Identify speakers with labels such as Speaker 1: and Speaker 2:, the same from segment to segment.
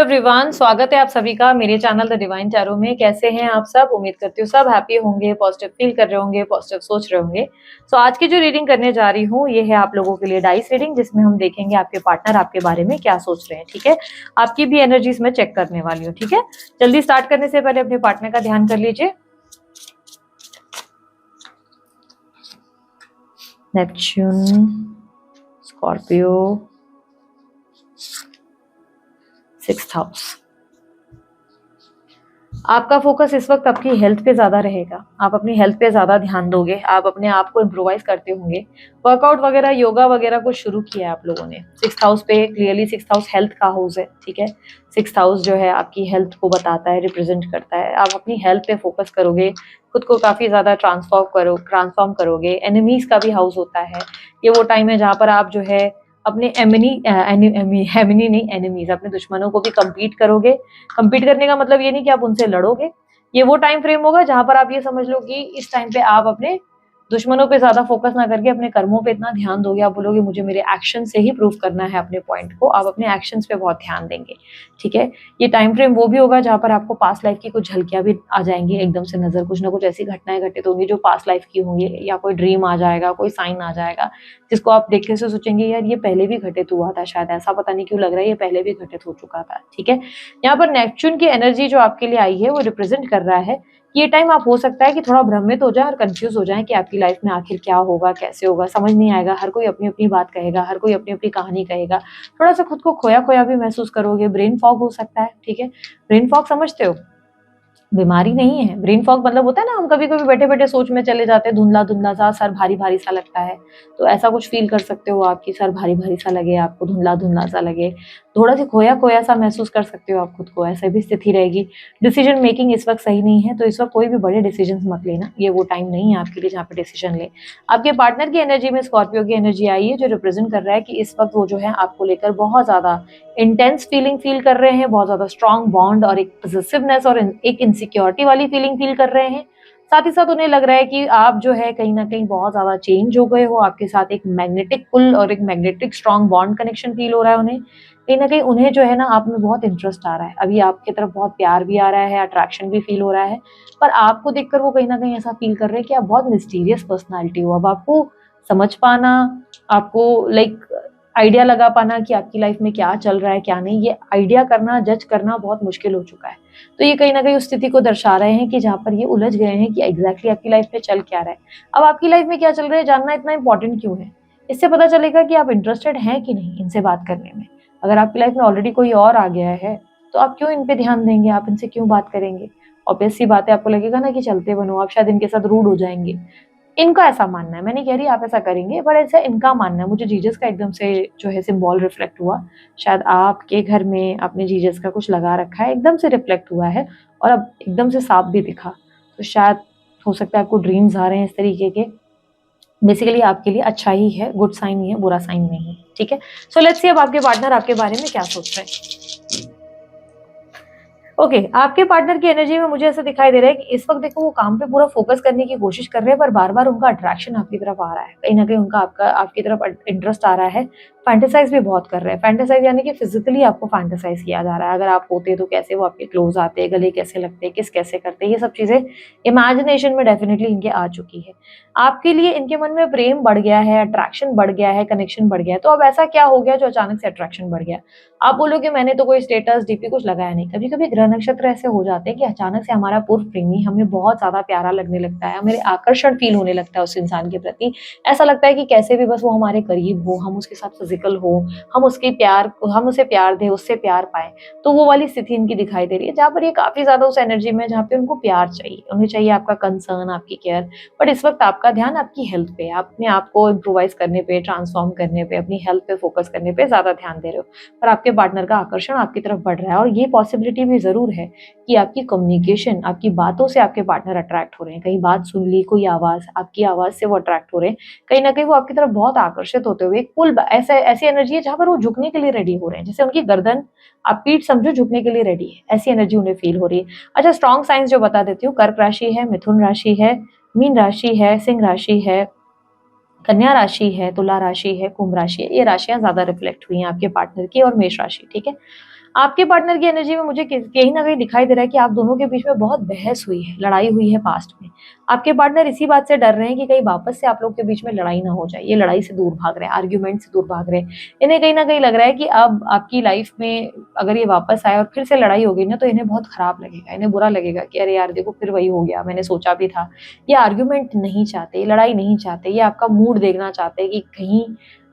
Speaker 1: Everyone, स्वागत है आप सभी का मेरे चैनल द डिवाइन टैरो में। कैसे हैं आप सब? उम्मीद करती हूँ सब हैप्पी होंगे, पॉजिटिव फील कर रहे होंगे, पॉजिटिव सोच रहे होंगे। आज की जो रीडिंग करने जा रही हूँ ये है आप लोगों के लिए डाइस रीडिंग, जिसमें हम देखेंगे आपके पार्टनर आपके बारे में क्या सोच रहे हैं। ठीक है, आपकी भी एनर्जीज में चेक करने वाली हूँ। ठीक है, जल्दी स्टार्ट करने से पहले अपने पार्टनर का ध्यान कर लीजिए। Neptune, Scorpio, 6th house. आपका फोकस इस वक्त आपकी हेल्थ पे ज्यादा रहेगा। आप अपनी हेल्थ पे ज्यादा ध्यान दोगे। आप अपने आप को इम्प्रोवाइज करते होंगे। वर्कआउट वगैरह, योगा वगैरह कुछ शुरू किया है आप लोगों ने। 6th हाउस पे क्लियरली 6th हाउस हेल्थ का हाउस है। ठीक है, 6th हाउस जो है आपकी हेल्थ को बताता है, रिप्रेजेंट करता है। आप अपनी हेल्थ पे फोकस करोगे, खुद को काफी ज्यादा ट्रांसफॉर्म करोगे। एनिमीज का भी हाउस होता है। ये वो टाइम है जहाँ पर आप जो है अपने एमिनी नहीं, एनिमीज, अपने दुश्मनों को भी कम्पीट करोगे। कम्पीट करने का मतलब ये नहीं कि आप उनसे लड़ोगे। ये वो टाइम फ्रेम होगा जहां पर आप ये समझ लो कि इस टाइम पे आप अपने दुश्मनों पे ज्यादा फोकस ना करके अपने कर्मों पे इतना ध्यान दोगे। आप बोलोगे मुझे मेरे एक्शन से ही प्रूव करना है अपने पॉइंट को। आप अपने एक्शंस पे बहुत ध्यान देंगे। ठीक है, ये टाइम फ्रेम वो भी होगा जहां पर आपको पास्ट लाइफ की कुछ झलकियां भी आ जाएंगी एकदम से नजर। कुछ ना कुछ ऐसी घटनाएं घटित होंगी जो पास्ट लाइफ की होंगी, या कोई ड्रीम आ जाएगा, कोई साइन आ जाएगा जिसको आप देखने से सोचेंगे यार ये पहले भी घटित हुआ था, शायद ऐसा पता नहीं क्यों लग रहा है ये पहले भी घटित हो चुका था। ठीक है, यहाँ पर नेपच्यून की एनर्जी जो आपके लिए आई है वो रिप्रेजेंट कर रहा है कि ये टाइम आप हो सकता है कि थोड़ा भ्रमित हो जाए और कंफ्यूज हो जाए कि आपकी लाइफ में आखिर क्या होगा, कैसे होगा, समझ नहीं आएगा। हर कोई अपनी अपनी बात कहेगा, हर कोई अपनी अपनी कहानी कहेगा। थोड़ा सा खुद को खोया खोया भी महसूस करोगे। ब्रेन फॉग हो सकता है। ठीक है, ब्रेन फॉग समझते हो, बीमारी नहीं है। ब्रेन फॉग मतलब होता है ना, हम कभी कभी बैठे बैठे सोच में चले जाते हैं, धुंधला धुंधला सा, सर भारी भारी सा लगता है। तो ऐसा कुछ फील कर सकते हो आपकी सर भारी भारी सा लगे, आपको धुंधला धुंधला सा लगे, थोड़ा सा खोया खोया सा महसूस कर सकते हो आप खुद को। ऐसे भी स्थिति रहेगी। डिसीजन मेकिंग इस वक्त सही नहीं है, तो इस वक्त कोई भी बड़े डिसीजन मत लेना। ये वो टाइम नहीं है आपके लिए जहाँ पे डिसीजन ले। आपके पार्टनर की एनर्जी में स्कॉर्पियो की एनर्जी आई है जो रिप्रेजेंट कर रहा है कि इस वक्त वो जो है आपको लेकर बहुत ज्यादा इंटेंस फीलिंग फील कर रहे हैं, बहुत ज्यादा स्ट्रॉन्ग बॉन्ड और एक पॉजिटिवनेस और एक इनसिक्योरिटी वाली फीलिंग फील कर रहे हैं। साथ ही साथ उन्हें लग रहा है कि आप जो है कहीं ना कहीं बहुत ज्यादा चेंज हो गए हो। आपके साथ एक मैग्नेटिक पुल और एक magnetic strong bond connection feel हो रहा है उन्हें। कहीं ना कहीं उन्हें जो है ना आप में बहुत इंटरेस्ट आ रहा है। अभी आपकी तरफ बहुत प्यार भी आ रहा है, अट्रैक्शन भी फील हो रहा है। पर आपको देखकर वो कहीं ना कहीं ऐसा फील कर रहे हैं कि आप बहुत मिस्टीरियस पर्सनैलिटी हो। अब आपको समझ पाना, आपको लाइक आइडिया लगा पाना कि आपकी लाइफ में क्या चल रहा है क्या नहीं, ये आइडिया करना, जज करना बहुत मुश्किल हो चुका है। तो ये कहीं ना कहीं उस स्थिति को दर्शा रहे हैं कि जहाँ पर ये उलझ गए हैं कि एग्जैक्टली आपकी लाइफ में चल क्या रहा है। अब आपकी लाइफ में क्या चल रहा है जानना इतना इंपॉर्टेंट क्यों है? इससे पता चलेगा कि आप इंटरेस्टेड हैं कि नहीं इनसे बात करने में। अगर आपकी लाइफ में ऑलरेडी कोई और आ गया है तो आप क्यों इन पे ध्यान देंगे, आप इनसे क्यों बात करेंगे? ऑब्वियस सी बात है, आपको लगेगा ना कि चलते बनो, आप शायद इनके साथ रूड हो जाएंगे। इनका ऐसा मानना है, मैं नहीं कह रही आप ऐसा करेंगे, पर ऐसा इनका मानना है। मुझे जीसस का एकदम से जो है सिंबल रिफ्लेक्ट हुआ। शायद आपके घर में आपने जीसस का कुछ लगा रखा है, एकदम से रिफ्लेक्ट हुआ है और अब एकदम से साफ भी दिखा। तो शायद हो सकता है आपको ड्रीम्स आ रहे हैं इस तरीके के। बेसिकली आपके लिए अच्छा ही है, गुड साइन ही है, बुरा साइन नहीं है। ठीक है, सो लेट्स सी अब आपके पार्टनर आपके बारे में क्या सोच रहे हैं। ओके, आपके पार्टनर की एनर्जी में मुझे ऐसा दिखाई दे रहा है कि इस वक्त देखो वो काम पे पूरा फोकस करने की कोशिश कर रहे हैं, पर बार बार उनका अट्रैक्शन आपकी तरफ आ रहा है। कहीं ना कहीं उनका आपकी तरफ इंटरेस्ट आ रहा है। फैंटेसाइज भी बहुत कर रहे हैं। फैंटेसाइज यानी कि फिजिकली आपको फैंटेसाइज किया जा रहा है। अगर आप होते तो कैसे वो आपके क्लोज आते, गले कैसे लगते, किस कैसे करते, ये सब चीजें इमेजिनेशन में डेफिनेटली इनके आ चुकी है। आपके लिए इनके मन में प्रेम बढ़ गया है, अट्रैक्शन बढ़ गया है, कनेक्शन बढ़ गया है। तो अब ऐसा क्या हो गया जो अचानक से अट्रैक्शन बढ़ गया? आप बोलोगे मैंने तो कोई स्टेटस डीपी कुछ लगाया नहीं। कभी कभी ग्रह नक्षत्र ऐसे हो जाते हैं कि अचानक से हमारा पूर्व प्रेमी हमें बहुत ज्यादा प्यारा लगने लगता है, हमें आकर्षण फील होने लगता है उस इंसान के प्रति। ऐसा लगता है कि कैसे भी बस वो हमारे करीब हो, हम उसके साथ फिजिकल हो, हम उसे प्यार दें, उससे प्यार पाए। तो वो वाली स्थिति इनकी दिखाई दे रही है जहाँ पर ये काफी ज्यादा उस एनर्जी में जहाँ पे उनको प्यार चाहिए, उन्हें चाहिए आपका कंसर्न, आपकी केयर। बट इस वक्त आपका ध्यान आपकी हेल्थ पे, अपने आप को इम्प्रोवाइज करने पे, ट्रांसफॉर्म करने पे, अपनी हेल्थ पे फोकस करने पे ज्यादा ध्यान दे रहे हो। पर आपके पार्टनर का आकर्षण आपकी तरफ बढ़ रहा है। और ये पॉसिबिलिटी भी जरूर है कि आपकी कम्युनिकेशन, आपकी बातों से आपके पार्टनर अट्रैक्ट हो रहे हैं। कहीं बात सुन ली, कोई आवाज, आपकी आवाज से वो अट्रैक्ट हो रहे हैं। कहीं ना कहीं वो आपकी तरफ बहुत आकर्षित होते हुए एक पुल, ऐसे ऐसी एनर्जी है जहां पर वो झुकने के लिए रेडी हो रहे हैं। जैसे उनकी गर्दन, आप पीठ समझो, झुकने के लिए रेडी है, ऐसी एनर्जी उन्हें फील हो रही है। अच्छा, स्ट्रॉन्ग साइंस जो बता देती हूँ, कर्क राशि है, मिथुन राशि है, मीन राशि है, सिंह राशि है, कन्या राशि है, तुला राशि है, कुंभ राशि है। ये राशियां ज्यादा रिफ्लेक्ट हुई हैं आपके पार्टनर की, और मेष राशि। ठीक है, आपके पार्टनर की एनर्जी में मुझे कहीं ना कहीं दिखाई दे रहा है कि आप दोनों के बीच में बहुत बहस हुई है, लड़ाई हुई है पास्ट में। आपके पार्टनर इसी बात से डर रहे हैं कि कहीं वापस से आप लोग के बीच में लड़ाई ना हो जाए। ये लड़ाई से दूर भाग रहे हैं, आर्ग्यूमेंट से दूर भाग रहे हैं। इन्हें कहीं ना कहीं लग रहा है कि अब आपकी लाइफ में अगर ये वापस आए और फिर से लड़ाई होगी ना, तो इन्हें बहुत खराब लगेगा, इन्हें बुरा लगेगा कि अरे यार देखो फिर वही हो गया, मैंने सोचा भी था। ये आर्ग्यूमेंट नहीं चाहते, लड़ाई नहीं चाहते, ये आपका मूड देखना चाहते हैं कि कहीं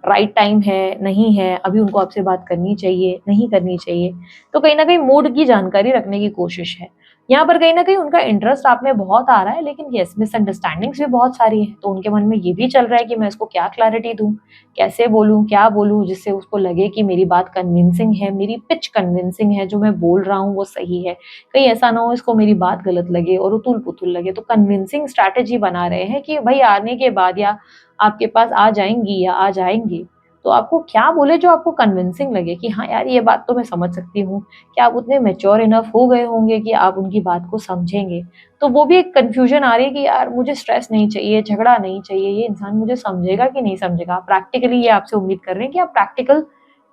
Speaker 1: राइट टाइम है, नहीं है, अभी उनको आपसे बात करनी चाहिए, नहीं करनी चाहिए। तो कहीं न कहीं मूड की जानकारी रखने की कोशिश है। यहाँ पर कहीं न कहीं उनका इंटरेस्ट आप में बहुत आ रहा है, लेकिन येस मिसअंडरस्टैंडिंग्स भी बहुत सारी हैं। तो उनके मन में ये भी चल रहा है कि मैं इसको क्या क्लैरिटी दूँ, कैसे बोलूँ, क्या बोलूँ जिससे उसको लगे कि मेरी बात कन्विंसिंग है, मेरी पिच कन्विंसिंग है, जो मैं बोल रहा हूँ वो सही है। कहीं ऐसा ना हो इसको मेरी बात गलत लगे और उतुल-पुतुल लगे। तो कन्विंसिंग स्ट्रैटेजी बना रहे हैं कि भई आने के बाद या आपके पास आ जाएँगी या आ जाएँगे, तो आपको क्या बोले जो आपको कन्विंसिंग लगे कि हाँ यार ये बात तो मैं समझ सकती हूँ। क्या आप उतने मैच्योर इनफ हो गए होंगे कि आप उनकी बात को समझेंगे? तो वो भी एक कन्फ्यूज़न आ रही है कि यार मुझे स्ट्रेस नहीं चाहिए, झगड़ा नहीं चाहिए, ये इंसान मुझे समझेगा कि नहीं समझेगा? प्रैक्टिकली ये आपसे उम्मीद कर रहे हैं कि आप प्रैक्टिकल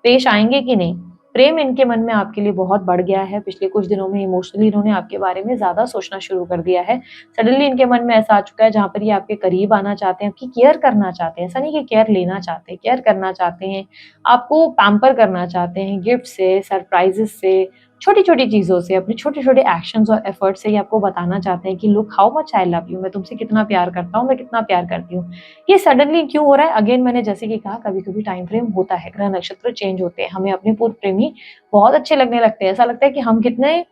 Speaker 1: पेश आएँगे कि नहीं? प्रेम इनके मन में आपके लिए बहुत बढ़ गया है। पिछले कुछ दिनों में इमोशनली इन्होंने आपके बारे में ज़्यादा सोचना शुरू कर दिया है। सडनली इनके मन में ऐसा आ चुका है जहाँ पर ये आपके करीब आना चाहते हैं, आपकी केयर करना चाहते हैं। ऐसा नहीं कि केयर लेना चाहते हैं, केयर करना चाहते हैं, आपको पैम्पर करना चाहते हैं गिफ्ट से, सरप्राइज़ेज़ से, छोटी-छोटी चीज़ों से, अपने छोटे-छोटे एक्शंस और एफर्ट से ये आपको बताना चाहते हैं कि look how much I love you, मैं तुमसे कितना प्यार करता हूँ, मैं कितना प्यार करती हूँ। ये सडनली क्यों हो रहा है? अगेन मैंने जैसे कि कहा कभी-कभी टाइम फ्रेम होता है, ग्रह नक्षत्र चेंज होते हैं, हमें अपने पूर्व प्रेमी बहुत अच्छे लगने लगते हैं। ऐसा लगता है कि हम कितने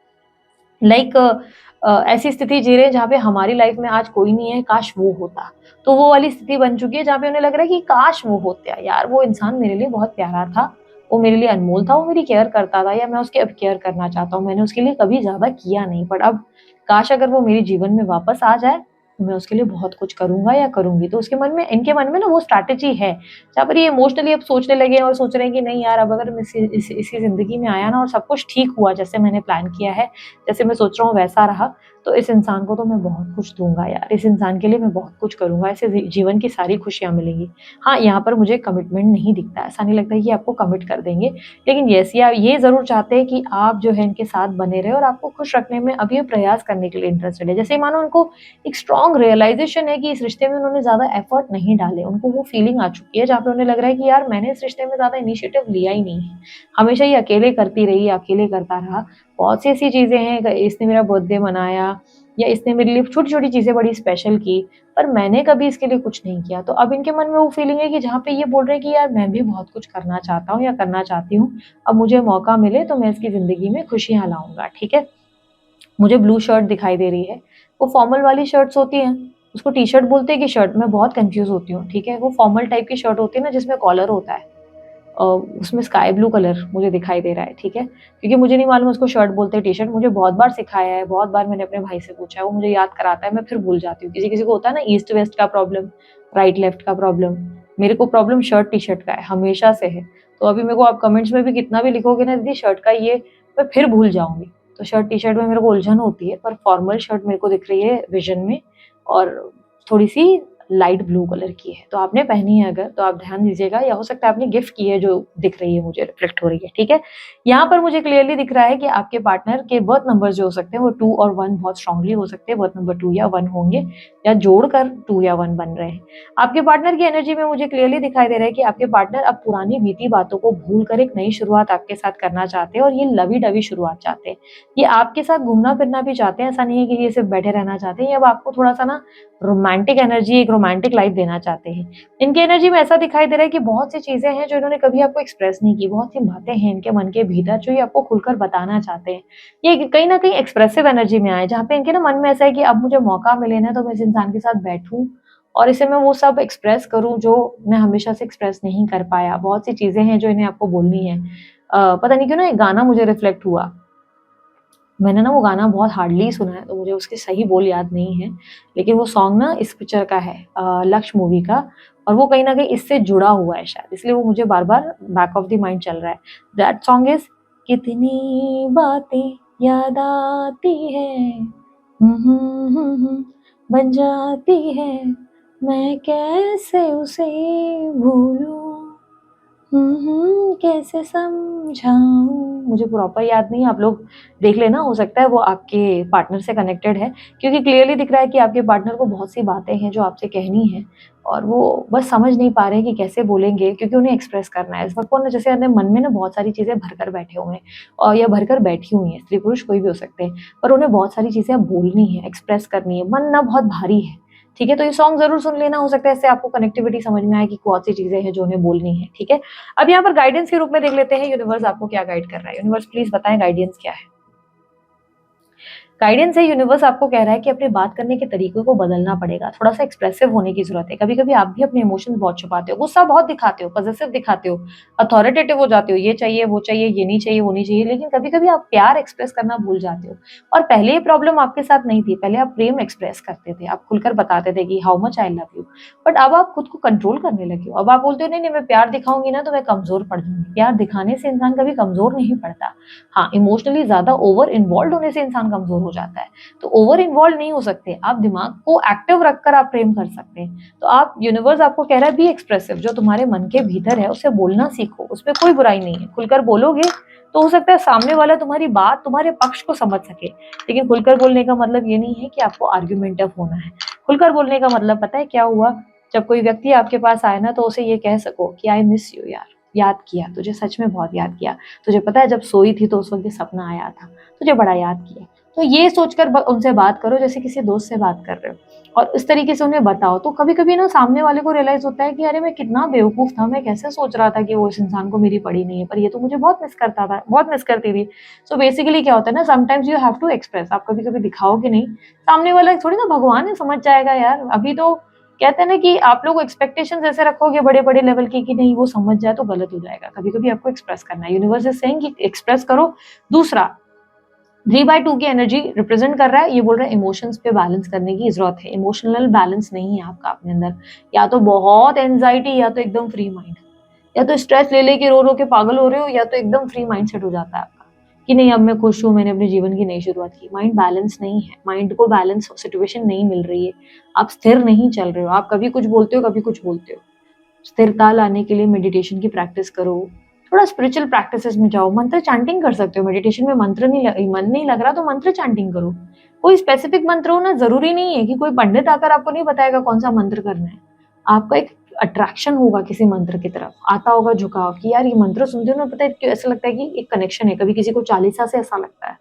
Speaker 1: लाइक ऐसी स्थिति जी रहे हैं जहाँ पे हमारी लाइफ में आज कोई नहीं है, काश वो होता। तो वो वाली स्थिति बन चुकी है जहाँ पे उन्हें लग रहा है कि काश वो होता। यार वो इंसान मेरे लिए बहुत प्यारा था, वो मेरे लिए अनमोल था, वो मेरी केयर करता था या मैं उसकी अब केयर करना चाहता हूँ। मैंने उसके लिए कभी ज़्यादा किया नहीं, बट अब काश अगर वो मेरे जीवन में वापस आ जाए, तो मैं उसके लिए बहुत कुछ करूँगा या करूँगी। तो उसके मन में इनके मन में ना वो स्ट्रैटेजी है, जहाँ पर ये इमोशनली अब सोचने लगे हैं और सोच रहे हैं कि नहीं यार अब अगर मैं इसी ज़िंदगी में आया ना और सब कुछ ठीक हुआ जैसे मैंने प्लान किया है, जैसे मैं सोच रहा हूँ वैसा रहा, तो इस इंसान को तो मैं बहुत कुछ दूँगा यार, इस इंसान के लिए मैं बहुत कुछ करूँगा, इसे जीवन की सारी खुशियाँ मिलेंगी। हाँ, यहाँ पर मुझे कमिटमेंट नहीं दिखता है, ऐसा नहीं लगता है कि आपको कमिट कर देंगे, लेकिन येस ये ज़रूर चाहते हैं कि आप जो है इनके साथ बने रहें और आपको खुश रखने में अभी ये प्रयास करने के लिए इंटरेस्टेड है। जैसे मानो उनको एक स्ट्रॉन्ग रियलाइज़ेशन है कि इस रिश्ते में उन्होंने ज़्यादा एफर्ट नहीं डाले, उनको वो फीलिंग आ चुकी है जहाँ पे उन्हें लग रहा है कि यार मैंने इस रिश्ते में ज़्यादा इनिशिएटिव लिया ही नहीं है, हमेशा ये अकेले करती रही, अकेले करता रहा। बहुत सी ऐसी चीज़ें हैं, इसने मेरा बर्थडे मनाया या इसने मेरे लिए छोटी-छोटी चीज़ें बड़ी स्पेशल की, पर मैंने कभी इसके लिए कुछ नहीं किया। तो अब इनके मन में वो फीलिंग है कि जहाँ पे ये बोल रहे हैं कि यार मैं भी बहुत कुछ करना चाहता हूँ या करना चाहती हूँ, अब मुझे मौका मिले तो मैं इसकी ज़िंदगी में खुशियाँ लाऊँगा, ठीक है? मुझे ब्लू शर्ट दिखाई दे रही है, वो फॉर्मल वाली शर्ट्स होती हैं, उसको टी-शर्ट बोलते हैं कि शर्ट? मैं बहुत कन्फ्यूज़ होती हूँ, ठीक है? वो फॉर्मल टाइप की शर्ट होती है ना जिसमें कॉलर होता है। उसमें स्काई ब्लू कलर मुझे दिखाई दे रहा है, ठीक है? क्योंकि मुझे नहीं मालूम उसको शर्ट बोलते हैं, टी-शर्ट मुझे बहुत बार सिखाया है, बहुत बार मैंने अपने भाई से पूछा है, वो मुझे याद कराता है, मैं फिर भूल जाती हूँ। किसी-किसी को होता है ना ईस्ट वेस्ट का प्रॉब्लम, राइट लेफ्ट का प्रॉब्लम, मेरे को प्रॉब्लम शर्ट टी-शर्ट का है, हमेशा से है। तो अभी मेरे को आप कमेंट्स में भी कितना भी लिखोगे ना दीदी शर्ट का ये, मैं फिर भूल जाऊँगी। तो शर्ट टी-शर्ट में मेरे को उलझन होती है, पर फॉर्मल शर्ट मेरे को दिख रही है विज़न में और थोड़ी-सी लाइट ब्लू कलर की है। तो आपने पहनी है अगर तो आप ध्यान दीजिएगा या हो सकता है आपने गिफ्ट की है जो दिख रही है मुझे रिफ्लेक्ट हो रही है, ठीक है? यहाँ पर मुझे क्लियरली दिख रहा है कि आपके पार्टनर के बर्थ नंबर्स जो हो सकते हैं वो 2 और 1 बहुत स्ट्रांगली हो सकते हैं, बर्थ नंबर 2 या 1 होंगे या जोड़कर 2 या 1 बन रहे हैं। आपके पार्टनर की एनर्जी में मुझे क्लियरली दिखाई दे रहा है कि आपके पार्टनर अब पुरानी बीती बातों को भूल कर एक नई शुरुआत आपके साथ करना चाहते हैं और ये लवी-डवी शुरुआत चाहते हैं। ये आपके साथ घूमना-फिरना भी चाहते हैं, ऐसा नहीं है कि ये सिर्फ बैठे रहना चाहते हैं, ये अब आपको थोड़ा-सा ना रोमांटिक एनर्जी, एक रोमांटिक लाइफ देना चाहते हैं। इनकी एनर्जी में ऐसा दिखाई दे रहा है कि बहुत सी चीज़ें हैं जो इन्होंने कभी आपको एक्सप्रेस नहीं की, बहुत सी बातें हैं इनके मन के भीतर जो ये आपको खुलकर बताना चाहते हैं। ये कहीं न कहीं एक्सप्रेसिव एनर्जी में आए, जहाँ पे इनके ना मन में ऐसा है कि अब मुझे मौका मिले ना तो मैं इस इंसान के साथ बैठूँ और इसे मैं वो सब एक्सप्रेस करूँ जो मैं हमेशा से एक्सप्रेस नहीं कर पाया। बहुत सी चीज़ें हैं जो इन्हें आपको बोलनी है। पता नहीं क्यों ना एक गाना मुझे रिफ्लेक्ट हुआ। मैंने ना वो गाना बहुत हार्डली सुना है, तो मुझे उसके सही बोल याद नहीं है। लेकिन वो सॉन्ग ना इस पिक्चर का है लक्ष्य मूवी का और वो कहीं न कहीं इससे जुड़ा हुआ है शायद, इसलिए वो मुझे बार-बार बैक ऑफ द माइंड चल रहा है। दैट सॉन्ग इज़ कितनी बातें याद आती हैं, बन जाती हैं, मैं कैसे उसे भूलूँ। कैसे समझाऊं, मुझे प्रॉपर याद नहीं है, आप लोग देख लेना, हो सकता है वो आपके पार्टनर से कनेक्टेड है, क्योंकि क्लियरली दिख रहा है कि आपके पार्टनर को बहुत सी बातें हैं जो आपसे कहनी है और वो बस समझ नहीं पा रहे हैं कि कैसे बोलेंगे, क्योंकि उन्हें एक्सप्रेस करना है इस वक्त। वो ना जैसे अपने मन में ना बहुत सारी चीजें भरकर बैठे हुए हैं और या भरकर बैठी हुई हैं, स्त्री पुरुष कोई भी हो सकते हैं, पर उन्हें बहुत सारी चीजें अब बोलनी है, एक्सप्रेस करनी है, मन ना बहुत भारी है। ठीक है, तो ये सॉन्ग जरूर सुन लेना, हो सकता है इससे आपको कनेक्टिविटी समझ में आए कि कौन सी चीजें हैं जो उन्हें बोलनी है। ठीक है, अब यहाँ पर गाइडेंस के रूप में देख लेते हैं यूनिवर्स आपको क्या गाइड कर रहा है। यूनिवर्स प्लीज बताएं गाइडेंस क्या है। गाइडेंस है, यूनिवर्स आपको कह रहा है कि अपने बात करने के तरीकों को बदलना पड़ेगा, थोड़ा सा एक्सप्रेसिव होने की जरूरत है। कभी कभी आप भी अपने इमोशंस बहुत छुपाते हो, गुस्सा बहुत दिखाते हो, पॉजिटिव दिखाते हो, अथॉरिटेटिव हो जाते हो, ये चाहिए वो चाहिए, ये नहीं चाहिए वो नहीं चाहिए, लेकिन कभी कभी आप प्यार एक्सप्रेस करना भूल जाते हो। और पहले ये प्रॉब्लम आपके साथ नहीं थी, पहले आप प्रेम एक्सप्रेस करते थे, आप खुलकर बताते थे कि how much I love you, but अब आप खुद को कंट्रोल करने लगे हो। अब आप बोलते हो नहीं नहीं मैं प्यार दिखाऊंगी ना तो मैं कमजोर पड़ जाऊंगी। प्यार दिखाने से इंसान कभी कमजोर नहीं पड़ता, हाँ इमोशनली ज्यादा ओवर इन्वॉल्व होने से इंसान कमजोर हो जाता है। तो ओवर इन्वॉल्व नहीं हो सकते, आप दिमाग को एक्टिव रखकर आप प्रेम कर सकते हैं। तो आप, यूनिवर्स आपको कह रहा है बी एक्सप्रेसिव, जो तुम्हारे मन के भीतर है उसे बोलना सीखो, उसमें कोई बुराई नहीं है। खुलकर बोलोगे तो हो सकता है सामने वाला तुम्हारी बात, तुम्हारे पक्ष को समझ सके, लेकिन खुलकर बोलने का मतलब ये नहीं है कि आपको आर्ग्यूमेंटिव होना है। खुलकर बोलने का मतलब पता है क्या हुआ, जब कोई व्यक्ति आपके पास आए ना तो उसे ये कह सको कि आई मिस यू यार, याद किया तुझे, सच में बहुत याद किया तुझे, पता है जब सोई थी तो उस वक्त ये सपना आया था, तुझे बड़ा याद किया। तो ये सोचकर उनसे बात करो जैसे किसी दोस्त से बात कर रहे हो, और इस तरीके से उन्हें बताओ। तो कभी कभी ना सामने वाले को रियलाइज होता है कि अरे मैं कितना बेवकूफ था, मैं कैसे सोच रहा था कि वो इस इंसान को मेरी पड़ी नहीं है, पर ये तो मुझे बहुत मिस करता था, बहुत मिस करती थी। सो बेसिकली क्या होता है ना, sometimes you have to express, आप कभी कभी दिखाओगे नहीं, सामने वाला थोड़ी ना भगवान है, समझ जाएगा यार। अभी तो कहते हैं ना कि आप लोग एक्सपेक्टेशंस ऐसे रखोगे बड़े बड़े लेवल की कि नहीं वो समझ जाए तो गलत हो जाएगा। कभी कभी आपको एक्सप्रेस करना है, यूनिवर्स इज सेइंग कि एक्सप्रेस करो। दूसरा, 3/2 की एनर्जी रिप्रेजेंट कर रहा है, ये बोल रहा है इमोशंस पे बैलेंस करने की जरूरत है। इमोशनल बैलेंस नहीं है आपका अपने अंदर, या तो बहुत एंजाइटी या तो एकदम फ्री माइंड, या तो स्ट्रेस ले लेके रो रो के पागल हो रहे हो, या तो एकदम फ्री माइंड सेट हो जाता है आपका कि नहीं अब मैं खुश हूँ, मैंने अपने जीवन की नई शुरुआत की। माइंड बैलेंस नहीं है, माइंड को बैलेंस सिचुएशन नहीं मिल रही है, आप स्थिर नहीं चल रहे हो, आप कभी कुछ बोलते हो कभी कुछ बोलते हो। स्थिरता लाने के लिए मेडिटेशन की प्रैक्टिस करो, थोड़ा स्पिरिचुअल प्रैक्टिसेस में जाओ, मंत्र चैंटिंग कर सकते हो। मेडिटेशन में मंत्र नहीं मन नहीं लग रहा तो मंत्र चैंटिंग करो। कोई स्पेसिफिक मंत्र हो ना, जरूरी नहीं है कि कोई पंडित आकर आपको नहीं बताएगा कौन सा मंत्र करना है। आपका एक अट्रैक्शन होगा किसी मंत्र की तरफ, आता होगा झुकाव कि यार ये मंत्र सुनते हो ना, पता है क्यों ऐसा लगता है कि एक कनेक्शन है। कभी किसी को चालीसा से ऐसा लगता है,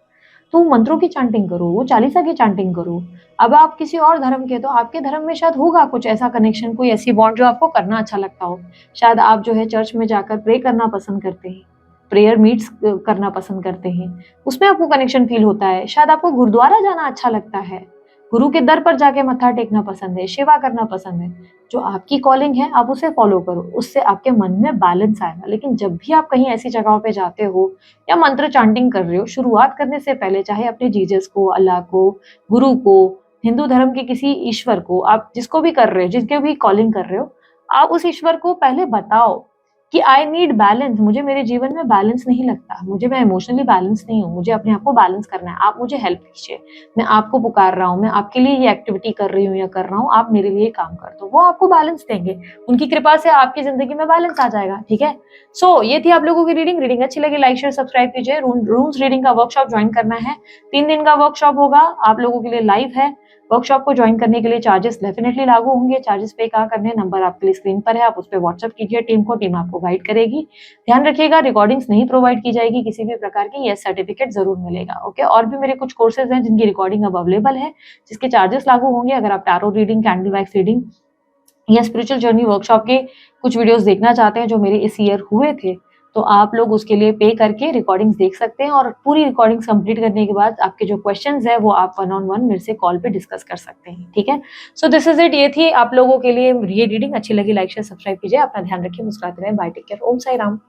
Speaker 1: तो मंत्रों की चैंटिंग करो, वो चालीसा की चैंटिंग करो। अब आप किसी और धर्म के, तो आपके धर्म में शायद होगा कुछ ऐसा कनेक्शन, कोई ऐसी बॉन्ड जो आपको करना अच्छा लगता हो। शायद आप जो है चर्च में जाकर प्रे करना पसंद करते हैं, प्रेयर मीट्स करना पसंद करते हैं, उसमें आपको कनेक्शन फील होता है। शायद आपको गुरुद्वारा जाना अच्छा लगता है, गुरु के दर पर जाके मत्था टेकना पसंद है, सेवा करना पसंद है। जो आपकी कॉलिंग है आप उसे फॉलो करो, उससे आपके मन में बैलेंस आएगा। लेकिन जब भी आप कहीं ऐसी जगहों पे जाते हो या मंत्र चैंटिंग कर रहे हो, शुरुआत करने से पहले चाहे अपने जीसस को, अल्लाह को, गुरु को, हिंदू धर्म के किसी ईश्वर को, आप जिसको भी कर रहे हो, जिसके भी कॉलिंग कर रहे हो, आप उस ईश्वर को पहले बताओ कि आई नीड बैलेंस, मुझे मेरे जीवन में बैलेंस नहीं लगता, मुझे, मैं इमोशनली बैलेंस नहीं हूँ, मुझे अपने आप को बैलेंस करना है, आप मुझे हेल्प कीजिए, मैं आपको पुकार रहा हूँ, मैं आपके लिए ये एक्टिविटी कर रही हूँ या कर रहा हूँ, आप मेरे लिए काम कर दो। वो आपको बैलेंस देंगे, उनकी कृपा से आपकी जिंदगी में बैलेंस आ जाएगा। ठीक है, सो ये थी आप लोगों की रीडिंग अच्छी लगी लाइक शेयर सब्सक्राइब कीजिए। रूम्स रीडिंग का वर्कशॉप ज्वाइन करना है, 3 दिन का वर्कशॉप होगा, आप लोगों के लिए लाइव है। वर्कशॉप को ज्वाइन करने के लिए चार्जेस डेफिनेटली लागू होंगे। चार्जेस पे कहाँ करने, नंबर आपके लिए स्क्रीन पर है, आप उस पर व्हाट्सएप कीजिए टीम को, टीम आपको गाइड करेगी। ध्यान रखिएगा रिकॉर्डिंग्स नहीं प्रोवाइड की जाएगी किसी भी प्रकार की, यस सर्टिफिकेट जरूर मिलेगा। ओके, और भी मेरे कुछ कोर्सेज हैं जिनकी रिकॉर्डिंग अब अवेलेबल है, जिसके चार्जेस लागू होंगे। अगर आप tarot reading, candle wax reading या स्पिरिचुअल जर्नी वर्कशॉप के कुछ वीडियोस देखना चाहते हैं जो मेरे इस ईयर हुए थे, तो आप लोग उसके लिए पे करके रिकॉर्डिंग्स देख सकते हैं, और पूरी रिकॉर्डिंग्स कंप्लीट करने के बाद आपके जो क्वेश्चंस है वो आप 1-on-1 मेरे से कॉल पे डिस्कस कर सकते हैं। ठीक है, सो दिस इज इट, ये थी आप लोगों के लिए ये रीडिंग। अच्छी लगी लाइक शेयर सब्सक्राइब कीजिए, अपना ध्यान रखिए, मुस्कुराते रहें, बाय, टेक केयर, ओम साई राम।